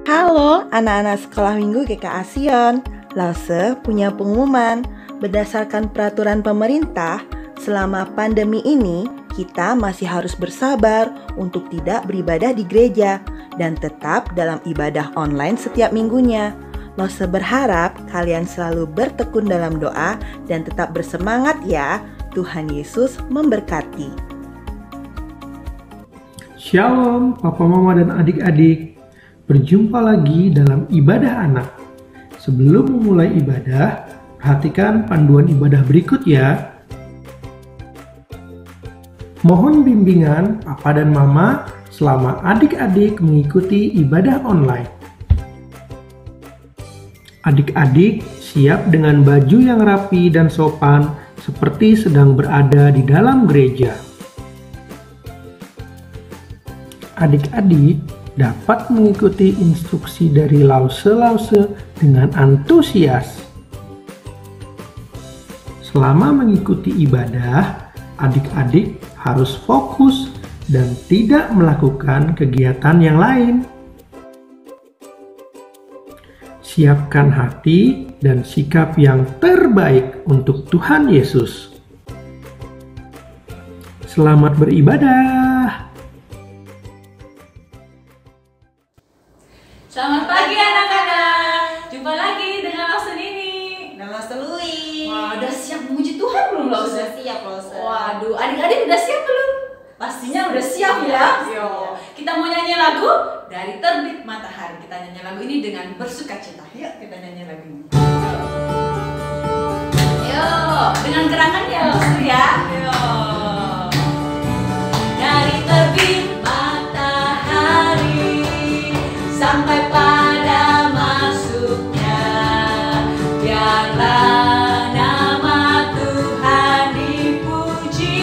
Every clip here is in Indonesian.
Halo anak-anak sekolah minggu GKA Sion. Lause punya pengumuman. Berdasarkan peraturan pemerintah, selama pandemi ini kita masih harus bersabar untuk tidak beribadah di gereja dan tetap dalam ibadah online setiap minggunya. Lause berharap kalian selalu bertekun dalam doa dan tetap bersemangat ya. Tuhan Yesus memberkati. Shalom Papa Mama dan adik-adik. Berjumpa lagi dalam ibadah anak. Sebelum memulai ibadah, perhatikan panduan ibadah berikut ya. Mohon bimbingan Papa dan Mama selama adik-adik mengikuti ibadah online. Adik-adik siap dengan baju yang rapi dan sopan seperti sedang berada di dalam gereja. Adik-adik dapat mengikuti instruksi dari lause-lause dengan antusias. Selama mengikuti ibadah, adik-adik harus fokus dan tidak melakukan kegiatan yang lain. Siapkan hati dan sikap yang terbaik untuk Tuhan Yesus. Selamat beribadah. Selamat pagi anak-anak. Jumpa lagi dengan Lause Nini Dan Lause Lui. Wah, udah siap memuji Tuhan belum Lause? Sudah siap Lause. Waduh, adik-adik udah siap belum? Pastinya udah siap ya. Yo, kita mau nyanyi lagu dari Terbit Matahari. Kita nyanyi lagu ini dengan bersukacita. Yuk, kita nyanyi lagu ini. Yuk, dengan gerangan ya Lause ya. Yuk. Dari terbit matahari sampai pada masuknya, biarlah nama Tuhan dipuji.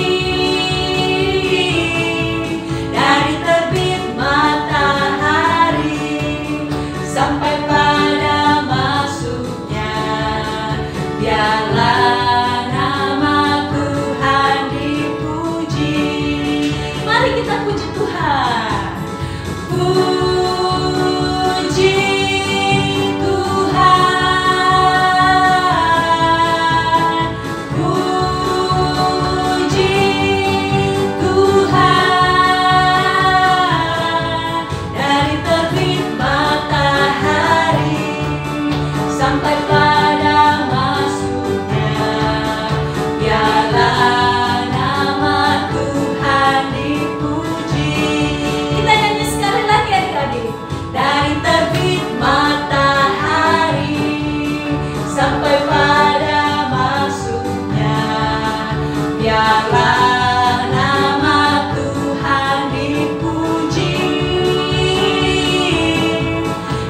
Dari terbit matahari sampai pada masuknya, biarlah nama Tuhan dipuji. Mari kita puji Tuhan. Puji Tuhan, puji Tuhan. Dari terbit matahari sampai pada masuknya, biarlah nama Tuhan dipuji. Kita nyanyi sekali lagi adik-adik. Dari terbit matahari sampai pada masuknya, biarlah nama Tuhan dipuji.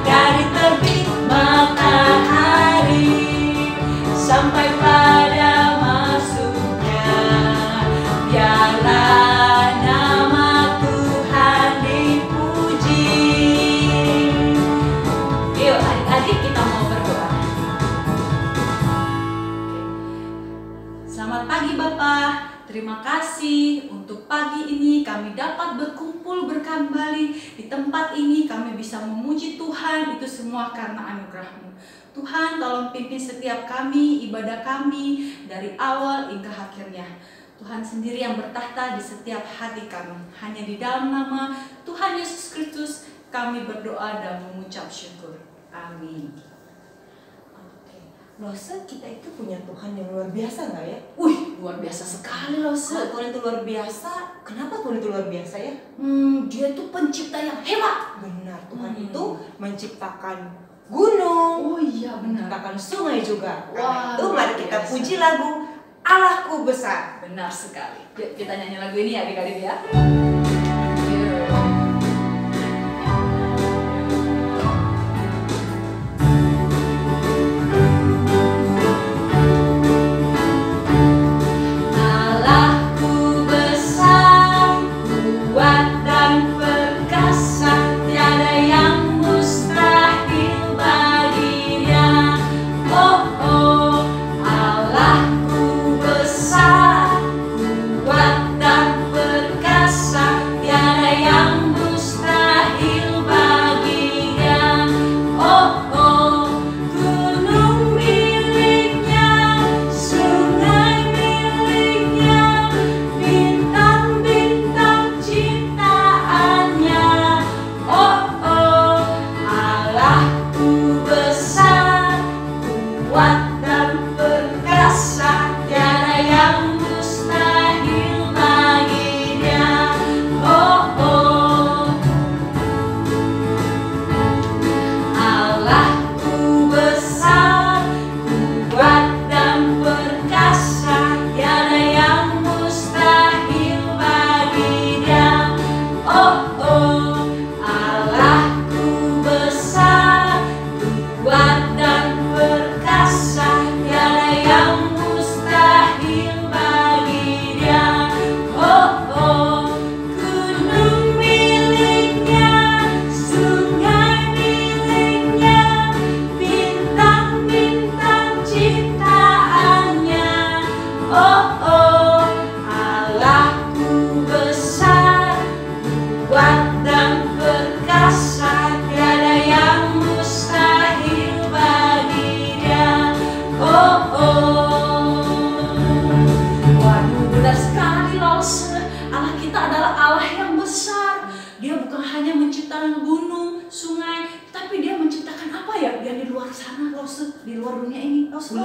Dari terbit matahari sampai pada masuknya, biarlah nama Tuhan dipuji. Yuk adik-adik kita mau berdoa. Selamat pagi Bapak. Terima kasih untuk pagi ini kami dapat berkumpul kembali di tempat ini. Kami bisa memuji Tuhan, itu semua karena anugerah-Mu. Tuhan tolong pimpin setiap kami, ibadah kami dari awal hingga akhirnya. Tuhan sendiri yang bertahta di setiap hati kami. Hanya di dalam nama Tuhan Yesus Kristus kami berdoa dan mengucap syukur. Amin. Lause, kita itu punya Tuhan yang luar biasa nggak ya? Wih, luar biasa sekali Lause. Kalau Tuhan itu luar biasa, kenapa Tuhan itu luar biasa ya? Dia tuh pencipta yang hebat. Benar, Tuhan itu menciptakan gunung, Oh iya benar. menciptakan sungai juga. Wah, Karena itu mari kita luar biasa. puji lagu Allahku besar. Benar sekali. Yuk kita nyanyi lagu ini adik-adik ya. Allahku besar, kuat dan perkasa, tiada yang mustahil baginya. Oh oh, Allahku besar, kuat dan perkasa, sungai, tapi dia menciptakan apa ya? Yang di luar sana, Lause, di luar dunia ini, Lause.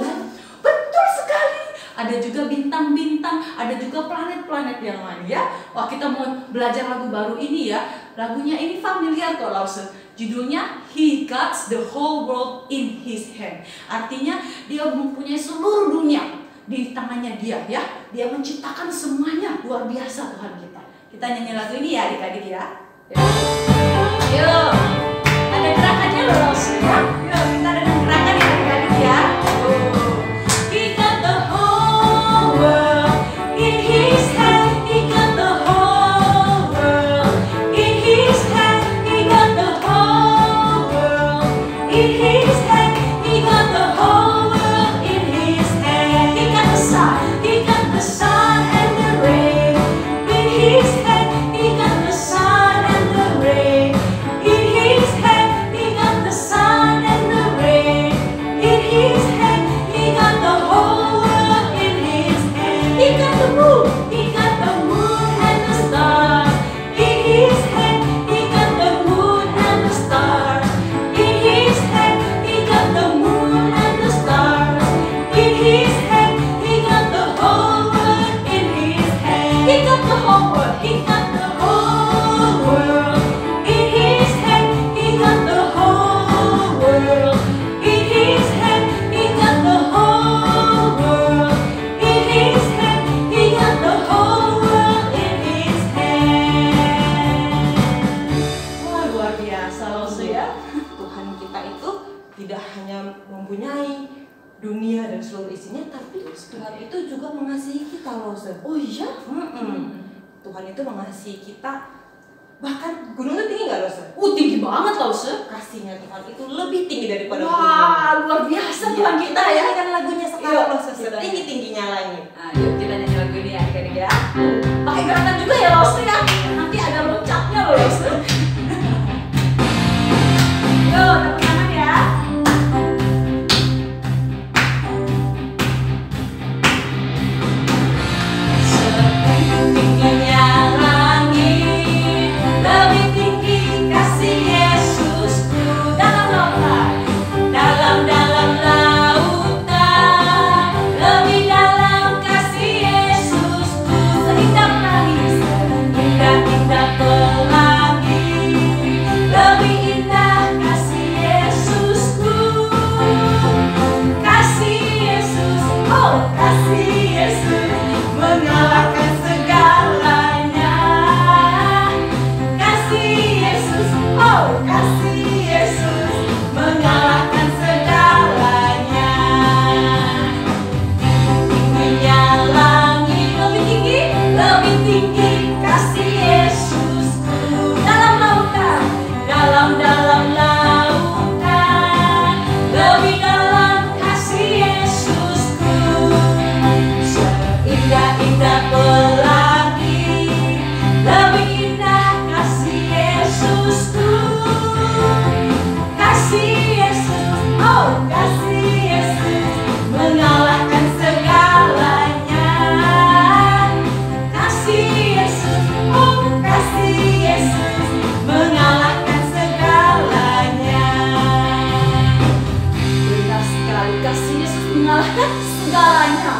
Betul sekali. Ada juga bintang-bintang, ada juga planet-planet yang lain ya. Wah, kita mau belajar lagu baru ini ya. Lagunya ini familiar kok, Lause. Judulnya He Got the Whole World in His Hand. Artinya dia mempunyai seluruh dunia di tangannya dia ya. Dia menciptakan semuanya. Luar biasa Tuhan kita. Kita nyanyi lagu ini ya adik-adik ya. Yuk. Ada gerakannya loh Lause ya. Yuk kita ada gerakan ya adik-adik ya. He got the whole world in his hand. He got the whole world in his hand. He got the whole world in his hand. He got the whole world in his hand. He got the sun. He got the sun and the rain in his hand. He got the sun and the rain in his hand. He got the sun and the rain in his hand. He got the whole world in his hand. He got the moon. He got the moon and the stars in his hand. He got the moon and the stars in his hand. He got the moon and the stars in his hand. He got the whole world in his hand. He got the whole world. He got the whole world in his hand. He got the whole world in his hand. He got the whole world in his hand. He got the whole world in his hand. Wah, luar biasa Lause ya. Tuhan kita itu tidak hanya mempunyai dunia dan seluruh isinya, tapi Tuhan itu juga mengasihi kita Lause. Oh iya? Tuhan itu mengasihi kita. Bahkan gunung itu tinggi nggak Lause? Tinggi banget Lause. Kasihnya Tuhan itu lebih tinggi daripada gunung. Wah, luar biasa Tuhan kita ya. Ini kan lagunya Yuk, sekarang Lause, kita setinggi-tingginya langit. Ayo kita nyanyi lagu ini ya adik-adik ya. Pakai gerakan juga ya Lause ya. Nanti ada loncatnya loh Lause. Yuk, tepuk tangan ya. Setingginya langit, lebih tinggi kasih Yesusku. Dalam lautan, dalam lautan, lebih dalam kasih Yesusku. Seindah pelangi, indah-indah pelangi, lebih indah kasih Yesusku. Kasih Yesus, oh kasih Yesus, mengalahkan segalanya. Kasih Yesus, oh kasih Yesus, mengalahkan segalanya. Tingginya langit, lebih tinggi kasih Yesusku. Dalam lautan, dalam lautan, lebih dalam kasih Yesusku. Seindah-indah pelangi, lebih indah kasih Yesusku. Kasih Yesus, oh kasih Yesus, mengalahkan segalanya. Kasih Yesus, oh kasih Yesus, mengalahkan segalanya. Benar sekali, kasih Yesus mengalahkan segalanya.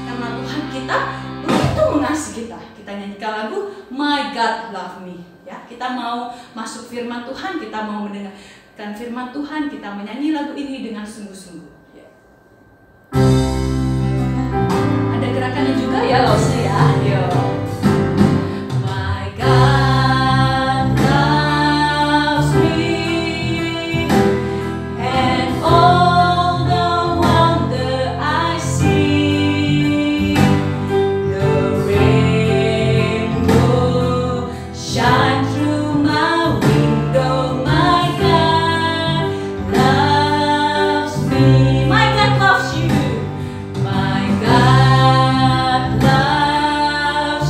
Karena Tuhan kita begitu mengasihi kita. Kita nyanyikan lagu My God Love Me. Ya, kita mau masuk firman Tuhan, kita mau mendengarkan firman Tuhan, kita menyanyi lagu ini dengan sungguh-sungguh. Ya. Ada gerakannya juga ya Lause ya. Yuk. My God loves me, and all the wonder I see. The rainbow shine through my window. My God loves me. My God loves you. My God loves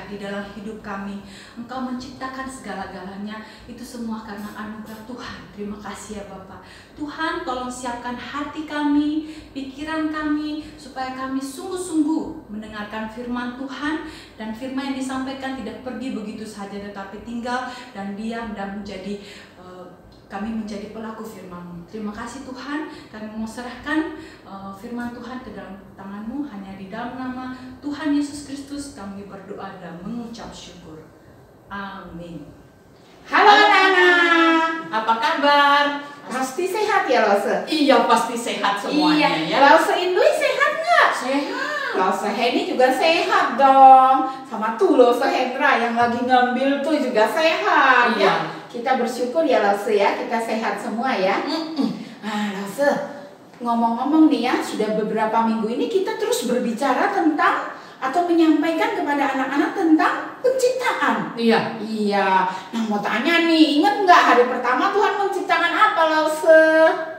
di dalam hidup kami. Engkau menciptakan segala-galanya, itu semua karena anugerah Tuhan. Terima kasih ya Bapa. Tuhan, tolong siapkan hati kami, pikiran kami, supaya kami sungguh-sungguh mendengarkan firman Tuhan, dan firman yang disampaikan tidak pergi begitu saja, tetapi tinggal dan diam dan menjadi kami menjadi pelaku firman-Mu. Terima kasih Tuhan, kami mau serahkan firman Tuhan ke dalam tangan-Mu. Hanya di dalam nama Tuhan Yesus Kristus kami berdoa dan mengucap syukur. Amin. Halo anak-anak, Apa kabar? pasti sehat ya Lose? Iya, pasti sehat semuanya ya. Lose Indui sehat nggak? Sehat. Lose Heni juga sehat dong. Sama tuh Lose Hendra yang lagi ngambil tuh juga sehat Iya. ya. Kita bersyukur ya Lose ya, kita sehat semua ya. Nah Lose, ngomong-ngomong nih ya, sudah beberapa minggu ini kita terus berbicara tentang atau menyampaikan kepada anak-anak tentang penciptaan. Iya. Iya, nah mau tanya nih, ingat nggak hari pertama Tuhan menciptakan apa Lause?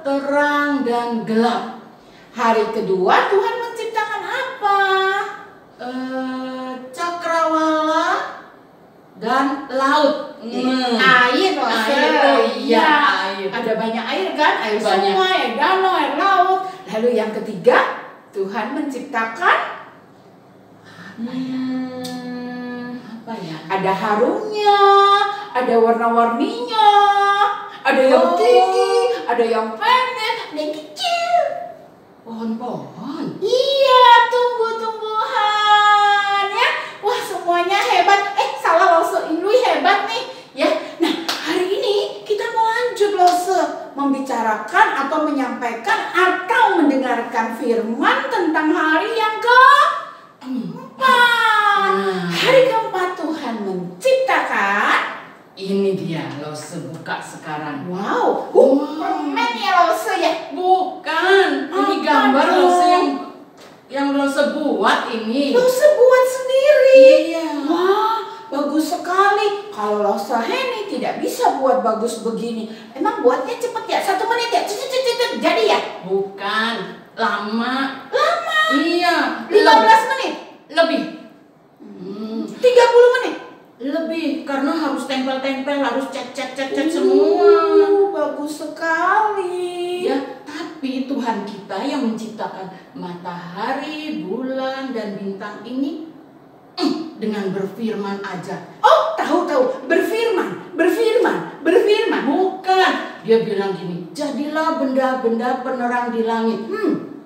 Terang dan gelap. Hari kedua Tuhan menciptakan apa? Cakrawala dan laut. Air Lause. Air, oh iya, air. Ada banyak air kan? Air Banyak. sungai, air danau, air laut. Lalu yang ketiga, Tuhan menciptakan Apa ya? ada harumnya, ada warna-warninya, ada yang tinggi, ada yang pendek, ada yang kecil. Pohon-pohon. Iya, tumbuh-tumbuhan ya. Wah, semuanya hebat. Salah Lose, Indui hebat nih ya. Nah, hari ini kita mau lanjut Lose, membicarakan atau menyampaikan atau mendengarkan firman tentang hari yang keempat. Hari keempat Tuhan menciptakan. Ini dia, lo buka sekarang. Wow, permen ya Lose ya. Bukan, ini Apa gambar dong? lo yang lo buat ini. Lose buat sendiri. Iya. Wah, bagus sekali. Kalau Lose Heni tidak bisa buat bagus begini. Emang buatnya cepet ya? 1 menit ya? Cet, jadi ya? Bukan, lama. Iya, 15 menit? lebih. 30 menit? Lebih, karena harus tempel-tempel, harus cat semua. Bagus sekali. Ya, tapi Tuhan kita yang menciptakan matahari, bulan, dan bintang ini dengan berfirman aja. Oh, tahu. Berfirman. Bukan, dia bilang gini, jadilah benda-benda penerang di langit.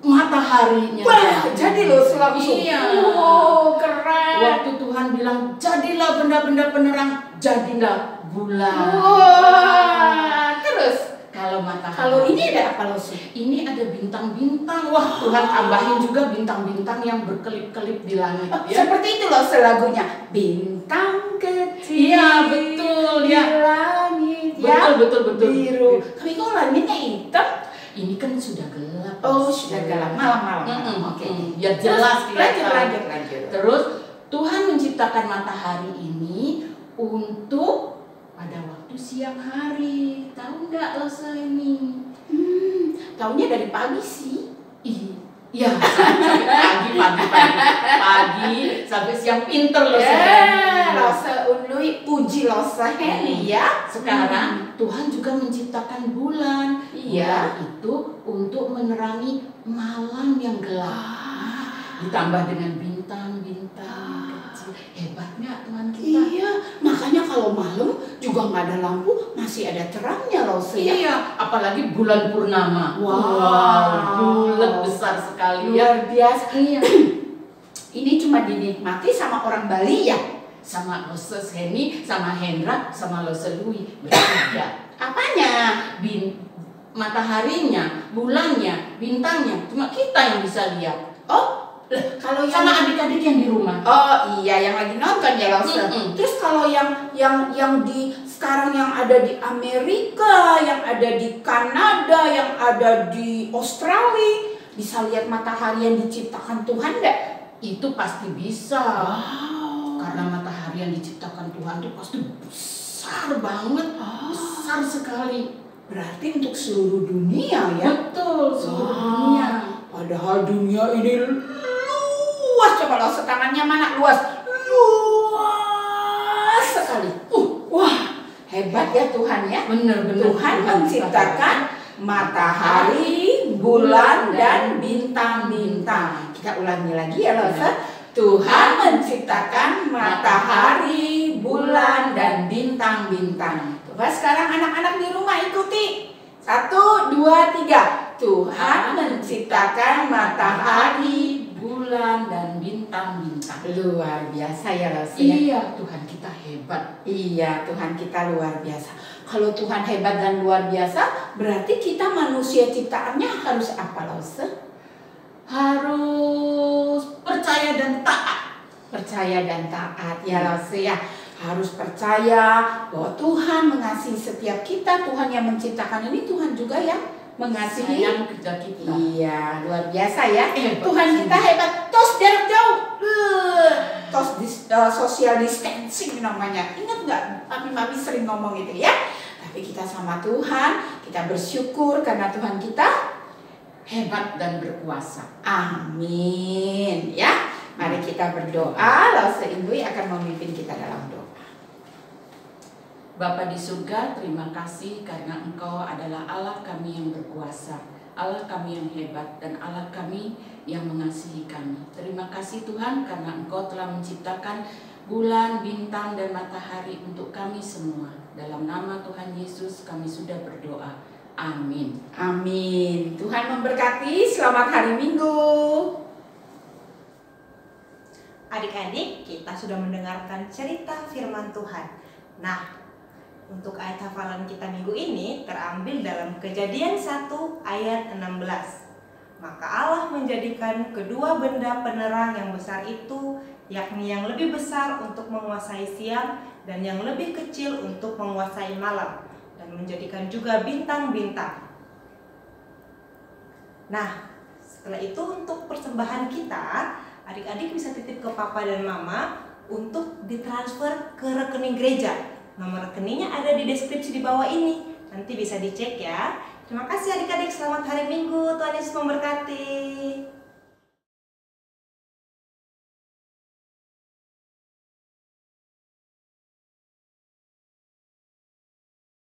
Mataharinya. Wah, jadi Lose langsung. Iya. Oh, keren. Waktu Tuhan bilang, jadilah benda-benda penerang, jadilah bulan. Wah, terus? Kalau matahari. Kalau ini ada apa Lose? Ini ada bintang-bintang. Wah, Tuhan tambahin juga bintang-bintang yang berkelip-kelip di langit. Oh, Ya. seperti itu Lose lagunya. Bintang kecil. Iya, betul, di ya. langit ya. Betul. Biru. Tapi kok langitnya hitam? Ini kan sudah gelap. Oh, sudah gelap. Malam-malam. Oke. Ya jelas kelihatan. Lanjut. Terus Tuhan menciptakan matahari ini untuk pada waktu siang hari. Tahu nggak lo ini? Taunya dari pagi sih. Iya, pagi sampai siang pinter lo Lose Undui puji Lose Heni ya. Sekarang Tuhan juga menciptakan bulan. Iya. Bulan itu untuk menerangi malam yang gelap. Ditambah dengan bintang-bintang kecil. Hebatnya Tuhan kita. Iya, makanya kalau malam juga nggak ada lampu, masih ada terangnya Lose ya. Iya, apalagi bulan purnama. Wow. Bulan besar sekali ya. Luar biasa. Iya. Ini cuma dinikmati sama orang Bali ya. Sama Lose Heni, sama Hendra, sama Lose Lui bertiga. Apanya? Mataharinya, bulannya, bintangnya, cuma kita yang bisa lihat. Oh, kalau yang Sama adik-adik yang di rumah. Oh iya, yang lagi nonton ya Lose. Terus kalau yang di sekarang yang ada di Amerika, yang ada di Kanada, yang ada di Australia, bisa lihat matahari yang diciptakan Tuhan enggak? Itu pasti bisa. Wow. Karena matahari yang diciptakan Tuhan itu pasti besar banget, besar sekali. Berarti untuk seluruh dunia ya? Betul, seluruh Wow. dunia. Padahal dunia ini luas. Coba Lose, tangannya mana? Luas. Hebat ya Tuhan ya. Benar-benar Tuhan menciptakan matahari, bulan, dan bintang-bintang. Kita ulangi lagi ya Losa. Tuhan menciptakan matahari, bulan, dan bintang-bintang. Coba sekarang anak-anak di rumah ikuti. 1, 2, 3. Tuhan menciptakan matahari, bulan, dan bintang-bintang. luar biasa ya Losa. Iya, Tuhan kita hebat. Iya, Tuhan kita luar biasa. Kalau Tuhan hebat dan luar biasa, berarti kita manusia ciptaannya harus apa, Lause? Harus percaya dan taat. Percaya dan taat ya, Lause ya. Harus percaya bahwa Tuhan mengasihi setiap kita. Tuhan yang menciptakan ini, Tuhan juga yang mengasihi Sayang kerja kita. Iya, luar biasa ya. Tuhan kita hebat. Tos jarak jauh. Tos social distancing namanya. Ingat nggak? Mami sering ngomong gitu ya. Tapi kita sama Tuhan, kita bersyukur karena Tuhan kita Hebat dan berkuasa. amin ya. Mari kita berdoa. Lause Indui akan memimpin kita dalam doa. Bapa di surga, terima kasih karena Engkau adalah Allah kami yang berkuasa, Allah kami yang hebat, dan Allah kami yang mengasihi kami. Terima kasih Tuhan karena Engkau telah menciptakan bulan, bintang, dan matahari untuk kami semua. Dalam nama Tuhan Yesus kami sudah berdoa. Amin. Amin. Tuhan memberkati. Selamat hari Minggu. Adik-adik, kita sudah mendengarkan cerita firman Tuhan. Nah, untuk ayat hafalan kita minggu ini terambil dalam Kejadian 1 ayat 16. Maka Allah menjadikan kedua benda penerang yang besar itu, yakni yang lebih besar untuk menguasai siang dan yang lebih kecil untuk menguasai malam, dan menjadikan juga bintang-bintang. Nah, setelah itu untuk persembahan kita, adik-adik bisa titip ke papa dan mama untuk ditransfer ke rekening gereja. Nomor rekeningnya ada di deskripsi di bawah ini. Nanti bisa dicek ya. Terima kasih adik-adik, selamat hari Minggu. Tuhan Yesus memberkati.